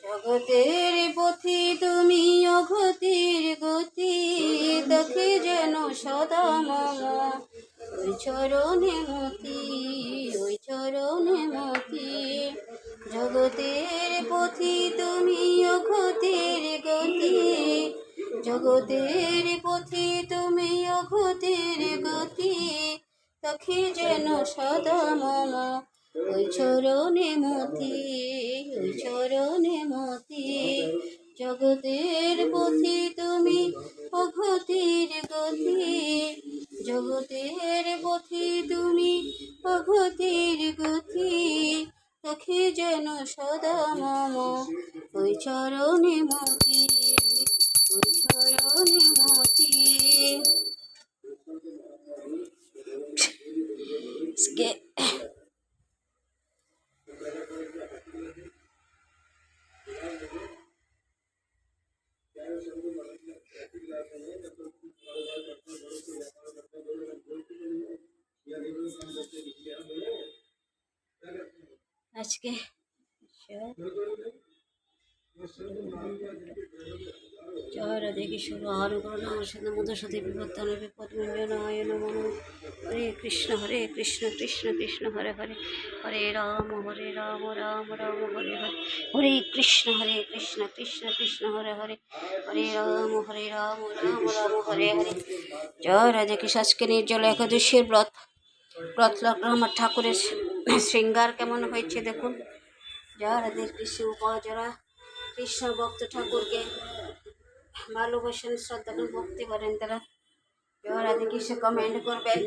জগতের পথি তুমি অগতির গতি, দেখে যেন সদা মম ওই চরণে মতি, ওই চরণে মতি। জগতের পথি তুমি অগতির গতি, জগতের পথি তুমি অগতির গতি, দেখে যেন সদা মম ওই চরণে মতি, ওই চরণে মতি। জগতের পথি তুমি অগতির গতি, জগতের পথি তুমি অগতির গতি, দেখে যেন সদা মম ওই চরণে মতি, ওই চরণে মতি। আজকে জয় দেখি শুরু অনুকরণ আমার সাথে মধুর সাথে বিপত্তন বিপদ মঞ্জনায় নমঃ। হরে কৃষ্ণ কৃষ্ণ কৃষ্ণ হরে হরে, হরে রাম রাম রাম হরে হরে, হরে কৃষ্ণ কৃষ্ণ কৃষ্ণ হরে হরে, হরে রাম রাম রাম হরে হরে। জয় রাধে কৃষ্ণ। আজকে নির্জল একাদশীর ব্রত লাগলো। আমার ঠাকুরের শৃঙ্গার কেমন হয়েছে দেখুন। জয় রাধে কৃষ্ণ। যারা কৃষ্ণ ভক্ত ঠাকুরকে ভালোবাসেন, শ্রদ্ধা করেন, ভক্তি করেন, তারা জয় রাধে কৃষ্ণ কমেন্ট করবেন।